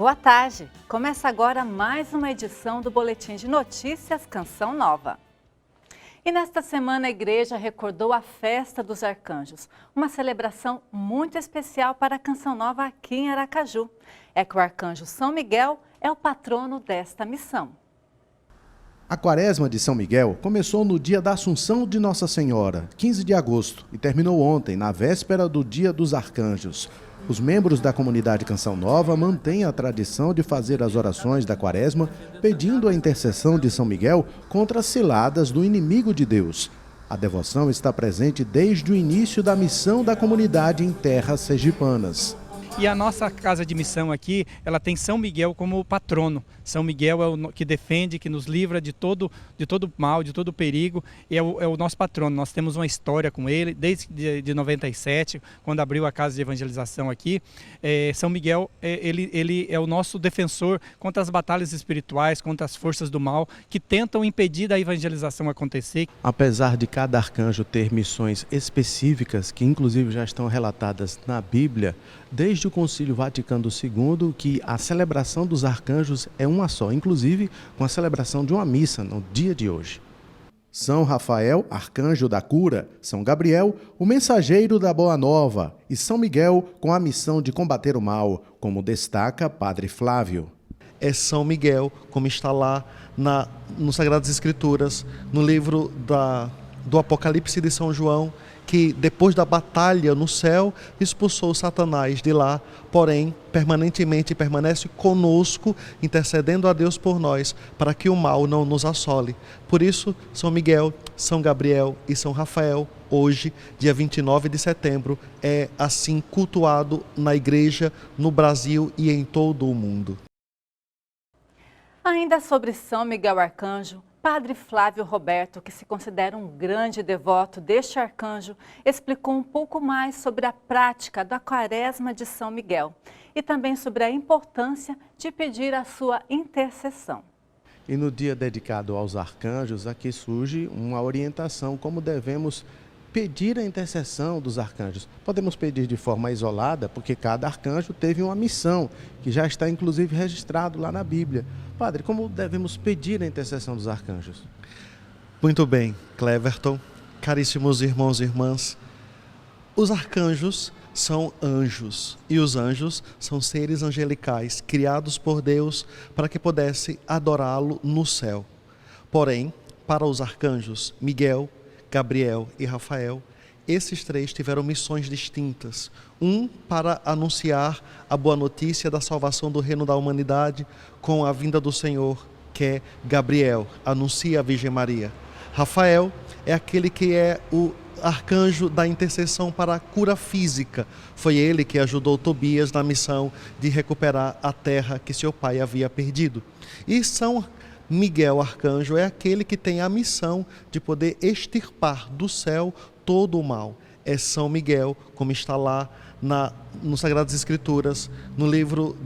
Boa tarde! Começa agora mais uma edição do Boletim de Notícias Canção Nova. E nesta semana a igreja recordou a Festa dos Arcanjos, uma celebração muito especial para a Canção Nova aqui em Aracaju. É que o arcanjo São Miguel é o patrono desta missão. A Quaresma de São Miguel começou no dia da Assunção de Nossa Senhora, 15 de agosto, e terminou ontem, na véspera do Dia dos Arcanjos. Os membros da comunidade Canção Nova mantêm a tradição de fazer as orações da Quaresma, pedindo a intercessão de São Miguel contra as ciladas do inimigo de Deus. A devoção está presente desde o início da missão da comunidade em terras sergipanas. E a nossa casa de missão aqui, ela tem São Miguel como patrono. São Miguel é o que defende, que nos livra de todo mal, de todo perigo, e é o nosso patrono. Nós temos uma história com ele, desde de 97, quando abriu a casa de evangelização aqui. São Miguel, ele é o nosso defensor contra as batalhas espirituais, contra as forças do mal, que tentam impedir da evangelização acontecer. Apesar de cada arcanjo ter missões específicas, que inclusive já estão relatadas na Bíblia, desde o Concílio Vaticano II, que a celebração dos arcanjos é uma só, inclusive com a celebração de uma missa no dia de hoje. São Rafael, arcanjo da cura, São Gabriel, o mensageiro da boa nova, e São Miguel com a missão de combater o mal, como destaca Padre Flávio. É São Miguel, como está lá nos Sagradas Escrituras, no livro do Apocalipse de São João, que depois da batalha no céu, expulsou Satanás de lá, porém, permanentemente permanece conosco, intercedendo a Deus por nós, para que o mal não nos assole. Por isso, São Miguel, São Gabriel e São Rafael, hoje, dia 29 de setembro, é assim cultuado na igreja, no Brasil e em todo o mundo. Ainda sobre São Miguel Arcanjo, Padre Flávio Roberto, que se considera um grande devoto deste arcanjo, explicou um pouco mais sobre a prática da Quaresma de São Miguel e também sobre a importância de pedir a sua intercessão. E no dia dedicado aos arcanjos, aqui surge uma orientação como devemos pedir a intercessão dos arcanjos. Podemos pedir de forma isolada, porque cada arcanjo teve uma missão, que já está inclusive registrado lá na Bíblia. Padre, como devemos pedir a intercessão dos arcanjos? Muito bem, Cleverton, caríssimos irmãos e irmãs, os arcanjos são anjos, e os anjos são seres angelicais, criados por Deus para que pudesse adorá-lo no céu. Porém, para os arcanjos Miguel, Gabriel e Rafael, esses três tiveram missões distintas. Um para anunciar a boa notícia da salvação do reino da humanidade com a vinda do Senhor, que é Gabriel, anuncia a Virgem Maria. Rafael é aquele que é o arcanjo da intercessão para a cura física. Foi ele que ajudou Tobias na missão de recuperar a terra que seu pai havia perdido. E São Miguel Arcanjo é aquele que tem a missão de poder extirpar do céu todo o mal. É São Miguel, como está lá nos Sagradas Escrituras, no livro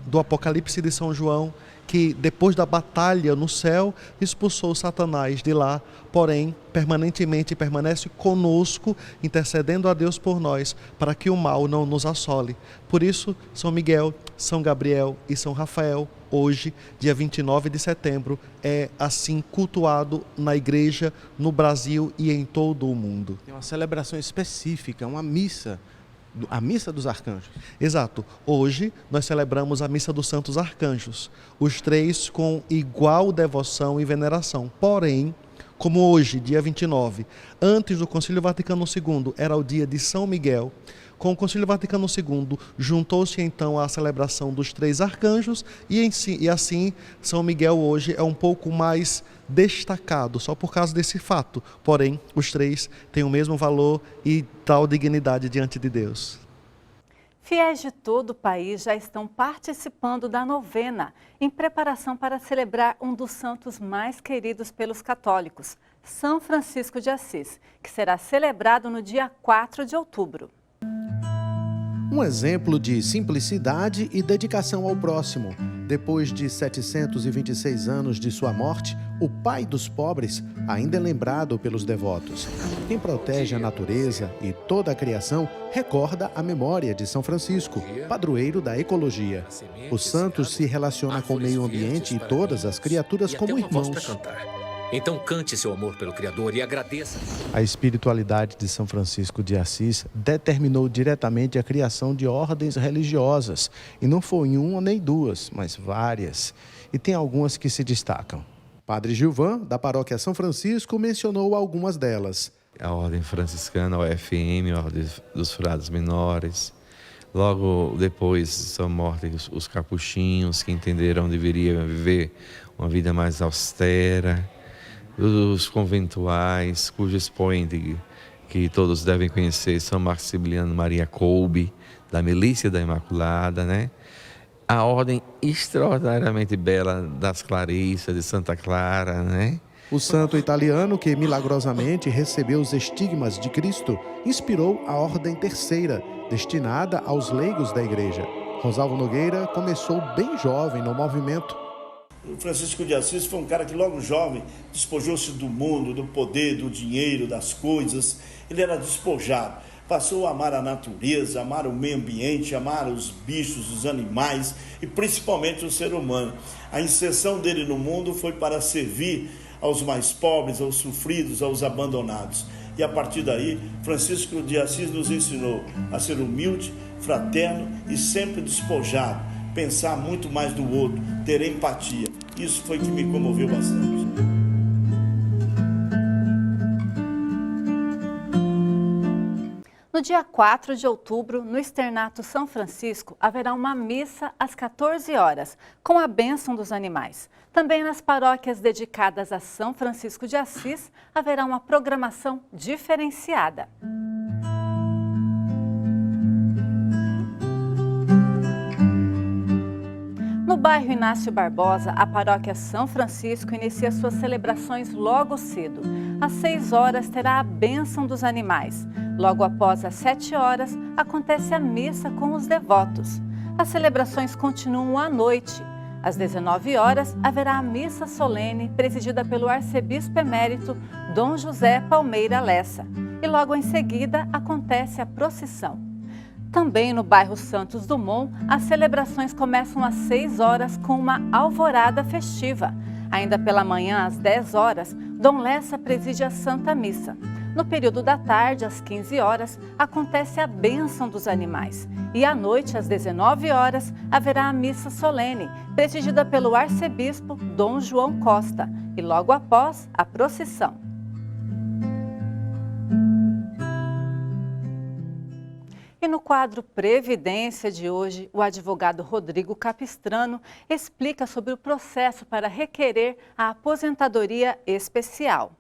do Apocalipse de São João, que depois da batalha no céu, expulsou Satanás de lá, porém, permanentemente permanece conosco, intercedendo a Deus por nós, para que o mal não nos assole. Por isso, São Miguel, São Gabriel e São Rafael, hoje, dia 29 de setembro, é assim cultuado na igreja, no Brasil e em todo o mundo. Tem uma celebração específica, uma missa, a Missa dos Arcanjos. Exato. Hoje nós celebramos a Missa dos Santos Arcanjos, os três com igual devoção e veneração. Porém, como hoje, dia 29, antes do Concílio Vaticano II, era o dia de São Miguel, com o Concílio Vaticano II, juntou-se então a celebração dos três arcanjos e assim São Miguel hoje é um pouco mais destacado, só por causa desse fato. Porém, os três têm o mesmo valor e tal dignidade diante de Deus. Fiéis de todo o país já estão participando da novena, em preparação para celebrar um dos santos mais queridos pelos católicos, São Francisco de Assis, que será celebrado no dia 4 de outubro. Um exemplo de simplicidade e dedicação ao próximo. Depois de 726 anos de sua morte, o pai dos pobres ainda é lembrado pelos devotos. Quem protege a natureza e toda a criação recorda a memória de São Francisco, padroeiro da ecologia. O santo se relaciona com o meio ambiente e todas as criaturas como irmãos. Então cante seu amor pelo Criador e agradeça. A espiritualidade de São Francisco de Assis determinou diretamente a criação de ordens religiosas. E não foi uma nem duas, mas várias. E tem algumas que se destacam. Padre Gilvan, da paróquia São Francisco, mencionou algumas delas. A Ordem Franciscana, a OFM, a Ordem dos Frades Menores. Logo depois são mortos os capuchinhos, que entenderam que deveriam viver uma vida mais austera. Os conventuais, cujo expoente que todos devem conhecer, São Maximiliano Maria Kolbe, da Milícia da Imaculada, né? A ordem extraordinariamente bela das Clarissas, de Santa Clara, né? O santo italiano, que milagrosamente recebeu os estigmas de Cristo, inspirou a Ordem Terceira, destinada aos leigos da Igreja. Rosalvo Nogueira começou bem jovem no movimento. O Francisco de Assis foi um cara que logo jovem despojou-se do mundo, do poder, do dinheiro, das coisas. Ele era despojado, passou a amar a natureza, amar o meio ambiente, amar os bichos, os animais e principalmente o ser humano. A inserção dele no mundo foi para servir aos mais pobres, aos sofridos, aos abandonados. E a partir daí, Francisco de Assis nos ensinou a ser humilde, fraterno e sempre despojado. Pensar muito mais do outro, ter empatia. Isso foi que me comoveu bastante. No dia 4 de outubro, no Externato São Francisco, haverá uma missa às 14 horas, com a bênção dos animais. Também nas paróquias dedicadas a São Francisco de Assis, haverá uma programação diferenciada. No bairro Inácio Barbosa, a paróquia São Francisco inicia suas celebrações logo cedo. Às 6 horas terá a bênção dos animais. Logo após às 7 horas, acontece a missa com os devotos. As celebrações continuam à noite. Às 19 horas, haverá a missa solene presidida pelo arcebispo emérito Dom José Palmeira Lessa. E logo em seguida, acontece a procissão. Também no bairro Santos Dumont, as celebrações começam às 6 horas com uma alvorada festiva. Ainda pela manhã, às 10 horas, Dom Lessa preside a Santa Missa. No período da tarde, às 15 horas, acontece a bênção dos animais. E à noite, às 19 horas, haverá a missa solene, presidida pelo arcebispo Dom João Costa. E logo após, a procissão. E no quadro Previdência de hoje, o advogado Rodrigo Capistrano explica sobre o processo para requerer a aposentadoria especial.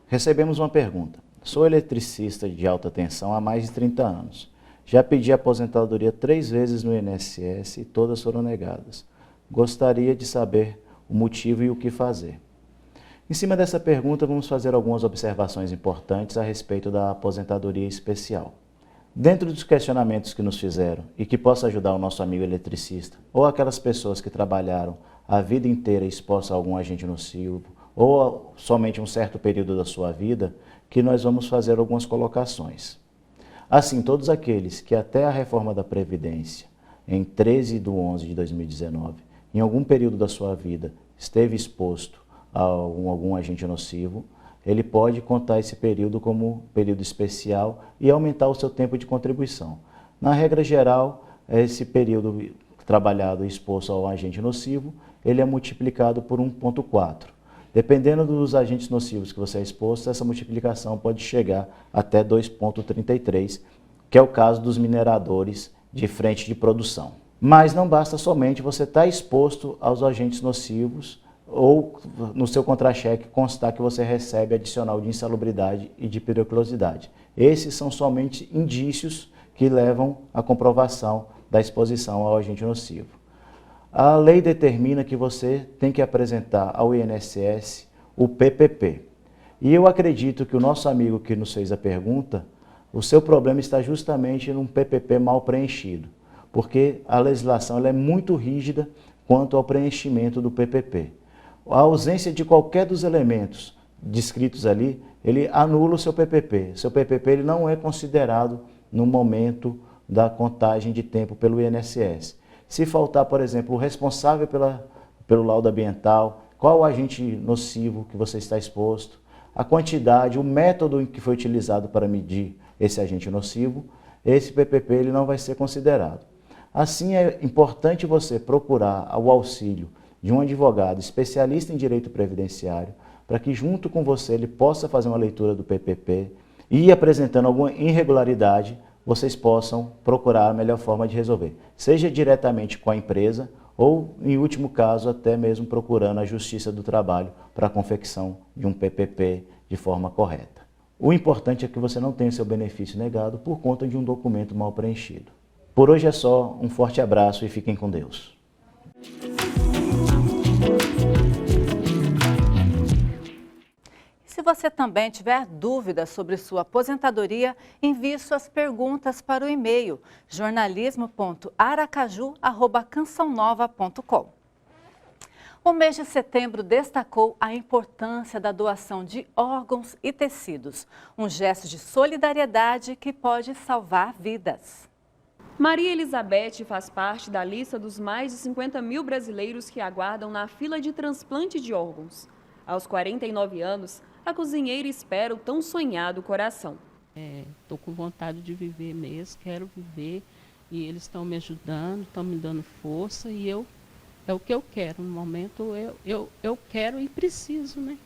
Recebemos uma pergunta. Sou eletricista de alta tensão há mais de 30 anos. Já pedi aposentadoria 3 vezes no INSS e todas foram negadas. Gostaria de saber o motivo e o que fazer. Em cima dessa pergunta, vamos fazer algumas observações importantes a respeito da aposentadoria especial. Dentro dos questionamentos que nos fizeram e que possa ajudar o nosso amigo eletricista ou aquelas pessoas que trabalharam a vida inteira expostas a algum agente nocivo ou somente um certo período da sua vida, que nós vamos fazer algumas colocações. Assim, todos aqueles que até a reforma da Previdência, em 13/11/2019, em algum período da sua vida, esteve exposto a algum agente nocivo, ele pode contar esse período como período especial e aumentar o seu tempo de contribuição. Na regra geral, esse período trabalhado e exposto ao agente nocivo, ele é multiplicado por 1,4. Dependendo dos agentes nocivos que você é exposto, essa multiplicação pode chegar até 2,33, que é o caso dos mineradores de frente de produção. Mas não basta somente você estar exposto aos agentes nocivos ou no seu contra-cheque constar que você recebe adicional de insalubridade e de periculosidade. Esses são somente indícios que levam à comprovação da exposição ao agente nocivo. A lei determina que você tem que apresentar ao INSS o PPP. E eu acredito que o nosso amigo que nos fez a pergunta O seu problema está justamente num PPP mal preenchido, porque a legislação ela é muito rígida quanto ao preenchimento do PPP. A ausência de qualquer dos elementos descritos ali, ele anula o seu PPP. Seu PPP ele não é considerado no momento da contagem de tempo pelo INSS. Se faltar, por exemplo, o responsável pelo laudo ambiental, qual o agente nocivo que você está exposto, a quantidade, o método em que foi utilizado para medir esse agente nocivo, esse PPP ele não vai ser considerado. Assim, é importante você procurar o auxílio de um advogado especialista em direito previdenciário, para que junto com você ele possa fazer uma leitura do PPP e, apresentando alguma irregularidade, vocês possam procurar a melhor forma de resolver, seja diretamente com a empresa ou, em último caso, até mesmo procurando a Justiça do Trabalho para a confecção de um PPP de forma correta. O importante é que você não tenha seu benefício negado por conta de um documento mal preenchido. Por hoje é só, um forte abraço e fiquem com Deus. Se você também tiver dúvidas sobre sua aposentadoria, envie suas perguntas para o e-mail jornalismo.aracaju@cançãonova.com. O mês de setembro destacou a importância da doação de órgãos e tecidos, um gesto de solidariedade que pode salvar vidas. Maria Elizabeth faz parte da lista dos mais de 50 mil brasileiros que aguardam na fila de transplante de órgãos. Aos 49 anos, a cozinheira espera o tão sonhado coração. Estou com vontade de viver mesmo, quero viver e eles estão me ajudando, estão me dando força e é o que eu quero. No momento eu quero e preciso, né?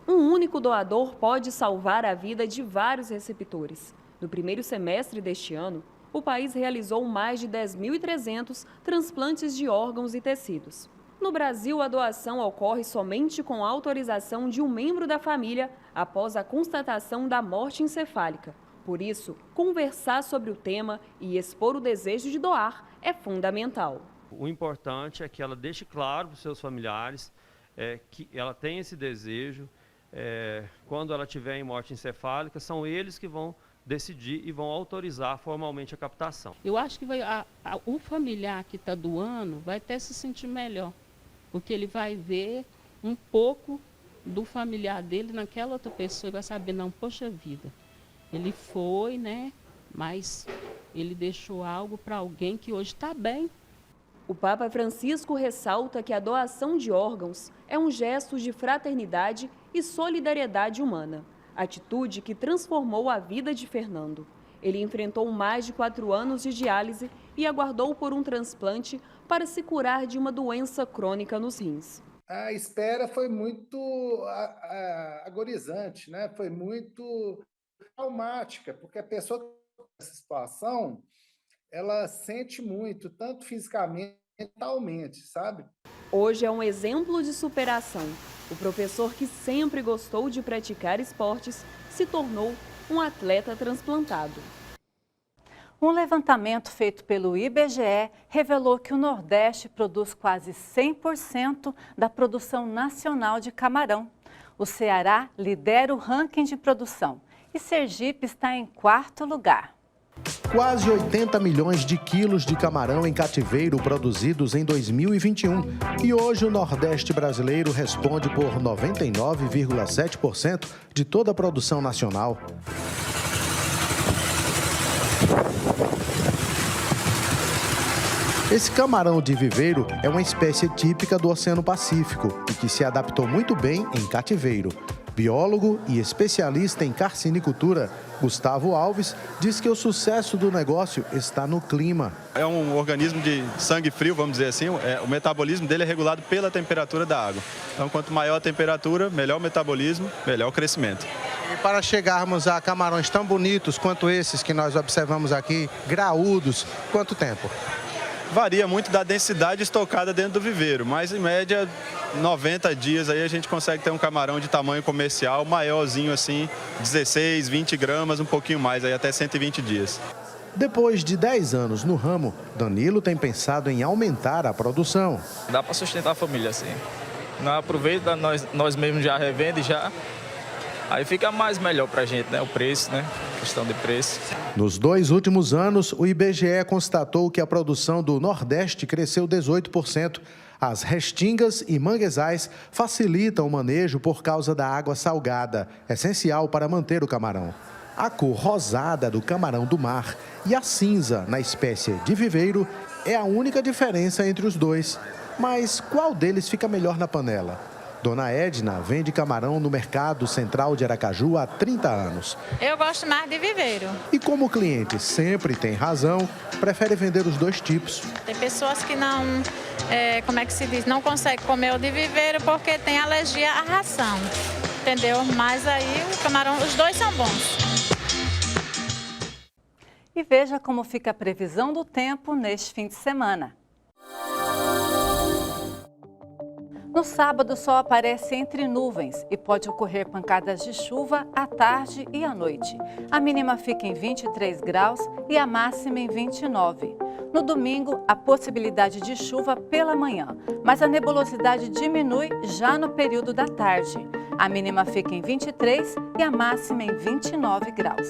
Um único doador pode salvar a vida de vários receptores. No primeiro semestre deste ano, o país realizou mais de 10.300 transplantes de órgãos e tecidos. No Brasil, a doação ocorre somente com autorização de um membro da família após a constatação da morte encefálica. Por isso, conversar sobre o tema e expor o desejo de doar é fundamental. O importante é que ela deixe claro para os seus familiares que ela tem esse desejo. Quando ela tiver em morte encefálica, são eles que vão decidir e vão autorizar formalmente a captação. Eu acho que o familiar que está doando vai até se sentir melhor, porque ele vai ver um pouco do familiar dele naquela outra pessoa e vai saber, não, poxa vida, ele foi, né, mas ele deixou algo para alguém que hoje está bem. O Papa Francisco ressalta que a doação de órgãos é um gesto de fraternidade e solidariedade humana, atitude que transformou a vida de Fernando. Ele enfrentou mais de 4 anos de diálise e aguardou por um transplante para se curar de uma doença crônica nos rins. A espera foi muito agorizante, né? Foi muito traumática, porque a pessoa nessa situação, ela sente muito, tanto fisicamente quanto mentalmente, sabe? Hoje é um exemplo de superação. O professor que sempre gostou de praticar esportes se tornou um atleta transplantado. Um levantamento feito pelo IBGE revelou que o Nordeste produz quase 100% da produção nacional de camarão. O Ceará lidera o ranking de produção e Sergipe está em 4º lugar. Quase 80 milhões de quilos de camarão em cativeiro produzidos em 2021. E hoje o Nordeste brasileiro responde por 99,7% de toda a produção nacional. Esse camarão de viveiro é uma espécie típica do Oceano Pacífico e que se adaptou muito bem em cativeiro. Biólogo e especialista em carcinicultura, Gustavo Alves, diz que o sucesso do negócio está no clima. É um organismo de sangue frio, vamos dizer assim, o metabolismo dele é regulado pela temperatura da água. Então, quanto maior a temperatura, melhor o metabolismo, melhor o crescimento. E para chegarmos a camarões tão bonitos quanto esses que nós observamos aqui, graúdos, quanto tempo? Varia muito da densidade estocada dentro do viveiro, mas em média 90 dias aí a gente consegue ter um camarão de tamanho comercial, maiorzinho assim, 16, 20 gramas, um pouquinho mais, aí até 120 dias. Depois de 10 anos no ramo, Danilo tem pensado em aumentar a produção. Dá para sustentar a família assim. Nós aproveita, nós mesmos já revende já, aí fica mais melhor para a gente, né, o preço, né? questão de preço. Nos 2 últimos anos, o IBGE constatou que a produção do Nordeste cresceu 18%. As restingas e manguezais facilitam o manejo por causa da água salgada, essencial para manter o camarão. A cor rosada do camarão do mar e a cinza na espécie de viveiro é a única diferença entre os dois. Mas qual deles fica melhor na panela? Dona Edna vende camarão no Mercado Central de Aracaju há 30 anos. Eu gosto mais de viveiro. E como o cliente sempre tem razão, prefere vender os 2 tipos. Tem pessoas que não, como é que se diz, não conseguem comer o de viveiro porque tem alergia à ração, entendeu? Mas aí o camarão, os 2 são bons. E veja como fica a previsão do tempo neste fim de semana. No sábado, o sol aparece entre nuvens e pode ocorrer pancadas de chuva à tarde e à noite. A mínima fica em 23 graus e a máxima em 29. No domingo, a possibilidade de chuva pela manhã, mas a nebulosidade diminui já no período da tarde. A mínima fica em 23 e a máxima em 29 graus.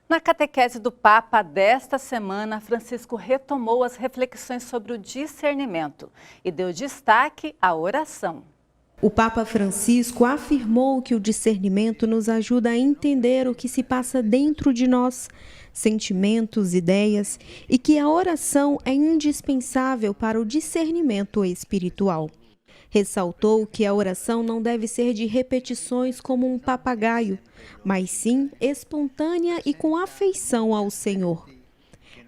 Na catequese do Papa desta semana, Francisco retomou as reflexões sobre o discernimento e deu destaque à oração. O Papa Francisco afirmou que o discernimento nos ajuda a entender o que se passa dentro de nós, sentimentos, ideias, e que a oração é indispensável para o discernimento espiritual. Ressaltou que a oração não deve ser de repetições como um papagaio, mas sim espontânea e com afeição ao Senhor.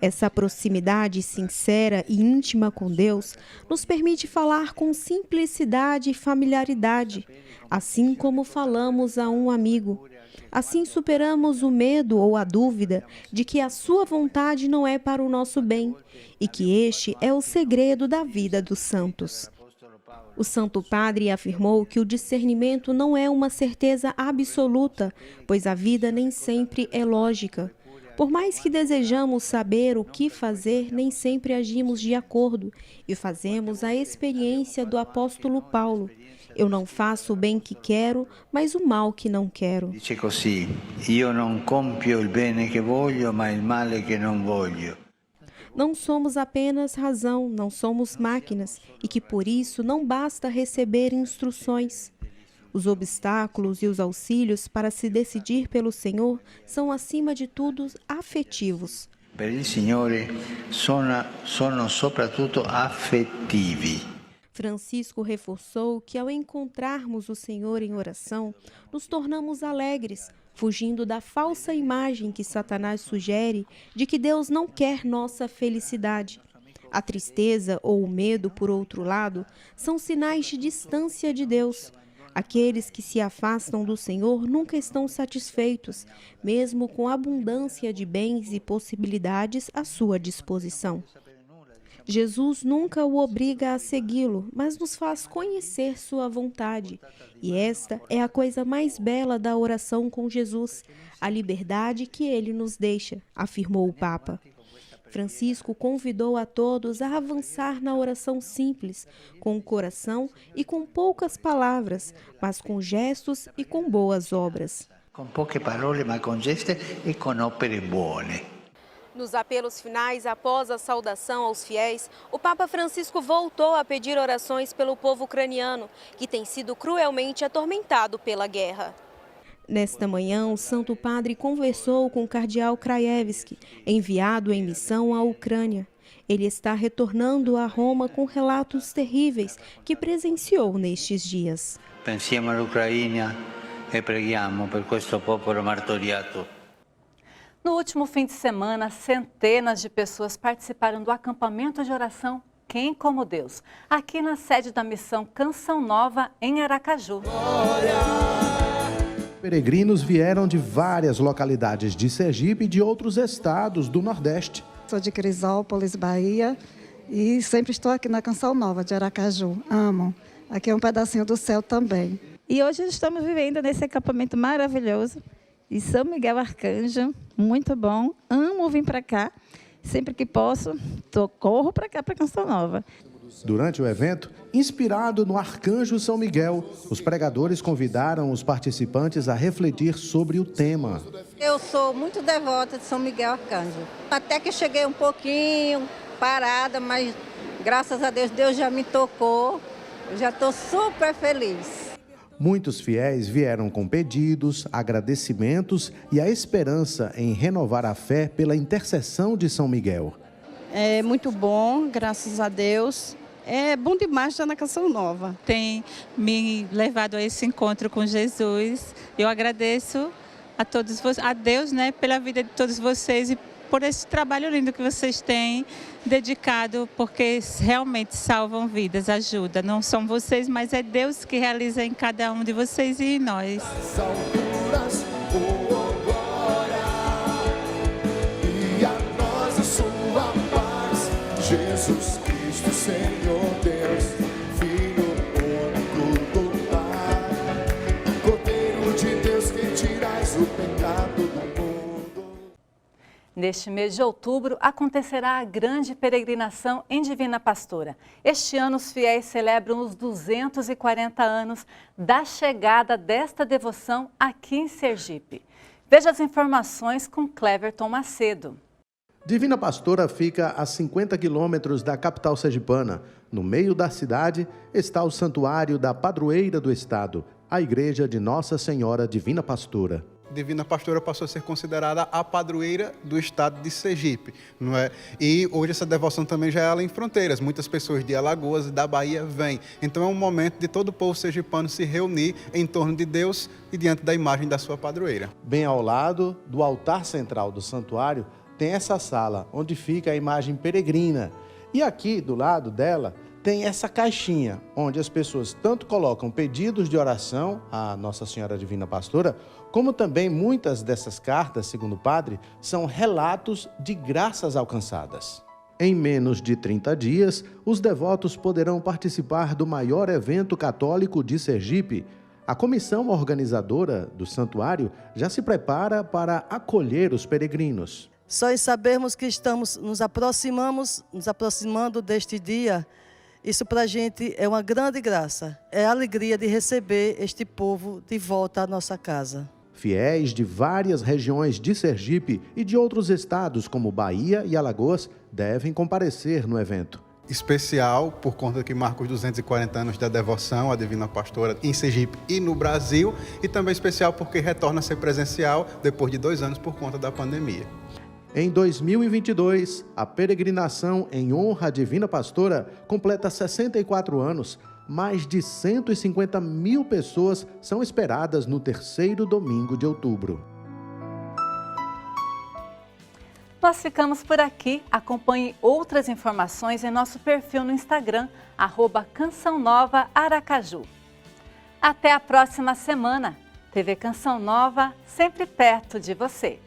Essa proximidade sincera e íntima com Deus nos permite falar com simplicidade e familiaridade, assim como falamos a um amigo. Assim superamos o medo ou a dúvida de que a sua vontade não é para o nosso bem e que este é o segredo da vida dos santos. O Santo Padre afirmou que o discernimento não é uma certeza absoluta, pois a vida nem sempre é lógica. Por mais que desejamos saber o que fazer, nem sempre agimos de acordo e fazemos a experiência do apóstolo Paulo. Eu não faço o bem que quero, mas o mal que não quero. Dice così: io non compio il bene che voglio, ma il male che non voglio. Não somos apenas razão, não somos máquinas, e que por isso não basta receber instruções. Os obstáculos e os auxílios para se decidir pelo Senhor são, acima de tudo, afetivos. Per il Signore sono soprattutto affettivi. Francisco reforçou que ao encontrarmos o Senhor em oração, nos tornamos alegres, fugindo da falsa imagem que Satanás sugere de que Deus não quer nossa felicidade. A tristeza ou o medo, por outro lado, são sinais de distância de Deus. Aqueles que se afastam do Senhor nunca estão satisfeitos, mesmo com a abundância de bens e possibilidades à sua disposição. Jesus nunca o obriga a segui-lo, mas nos faz conhecer sua vontade. E esta é a coisa mais bela da oração com Jesus, a liberdade que ele nos deixa, afirmou o Papa. Francisco convidou a todos a avançar na oração simples, com o coração e com poucas palavras, mas com gestos e com boas obras. Com pouche parole, ma con gesti e con opere buone. Nos apelos finais, após a saudação aos fiéis, o Papa Francisco voltou a pedir orações pelo povo ucraniano, que tem sido cruelmente atormentado pela guerra. Nesta manhã, o Santo Padre conversou com o cardeal Krajewski, enviado em missão à Ucrânia. Ele está retornando a Roma com relatos terríveis que presenciou nestes dias. Pensiamo all'Ucraina e preghiamo per questo popolo martoriato. No último fim de semana, centenas de pessoas participaram do acampamento de oração Quem como Deus, aqui na sede da missão Canção Nova, em Aracaju. Peregrinos vieram de várias localidades de Sergipe e de outros estados do Nordeste. Sou de Crisópolis, Bahia, e sempre estou aqui na Canção Nova de Aracaju. Amo. Aqui é um pedacinho do céu também. E hoje estamos vivendo nesse acampamento maravilhoso de São Miguel Arcanjo, muito bom. Amo vir para cá. Sempre que posso, corro para cá, para Canção Nova. Durante o evento, inspirado no Arcanjo São Miguel, os pregadores convidaram os participantes a refletir sobre o tema. Eu sou muito devota de São Miguel Arcanjo. Até que cheguei um pouquinho parada, mas graças a Deus, Deus já me tocou. Eu já estou super feliz. Muitos fiéis vieram com pedidos, agradecimentos e a esperança em renovar a fé pela intercessão de São Miguel. É muito bom, graças a Deus. É bom demais estar na Canção Nova. Tem me levado a esse encontro com Jesus. Eu agradeço a todos, a Deus, né, pela vida de todos vocês e por esse trabalho lindo que vocês têm dedicado, porque realmente salvam vidas, ajuda. Não são vocês, mas é Deus que realiza em cada um de vocês e em nós. E a nós a sua paz, Jesus Cristo, Senhor Deus, Filho único do Pai, Cordeiro de Deus que tirais o pecado do mundo. Neste mês de outubro, acontecerá a grande peregrinação em Divina Pastora. Este ano, os fiéis celebram os 240 anos da chegada desta devoção aqui em Sergipe. Veja as informações com Cleverton Macedo. Divina Pastora fica a 50 quilômetros da capital sergipana. No meio da cidade está o santuário da padroeira do estado, a Igreja de Nossa Senhora Divina Pastora. Divina Pastora passou a ser considerada a padroeira do estado de Sergipe, não é? E hoje essa devoção também já é além fronteiras. Muitas pessoas de Alagoas e da Bahia vêm. Então é um momento de todo o povo sergipano se reunir em torno de Deus e diante da imagem da sua padroeira. Bem ao lado do altar central do santuário tem essa sala onde fica a imagem peregrina. E aqui do lado dela tem essa caixinha onde as pessoas tanto colocam pedidos de oração à Nossa Senhora Divina Pastora, como também muitas dessas cartas, segundo o padre, são relatos de graças alcançadas. Em menos de 30 dias, os devotos poderão participar do maior evento católico de Sergipe. A comissão organizadora do santuário já se prepara para acolher os peregrinos. Só em sabermos que estamos nos aproximando deste dia, isso para a gente é uma grande graça. É a alegria de receber este povo de volta à nossa casa. Fiéis de várias regiões de Sergipe e de outros estados, como Bahia e Alagoas, devem comparecer no evento. Especial por conta que marca os 240 anos da devoção à Divina Pastora em Sergipe e no Brasil, e também especial porque retorna a ser presencial depois de 2 anos por conta da pandemia. Em 2022, a peregrinação em honra à Divina Pastora completa 64 anos. Mais de 150 mil pessoas são esperadas no 3º domingo de outubro. Nós ficamos por aqui. Acompanhe outras informações em nosso perfil no Instagram, @CançãoNovaAracaju. Até a próxima semana. TV Canção Nova, sempre perto de você.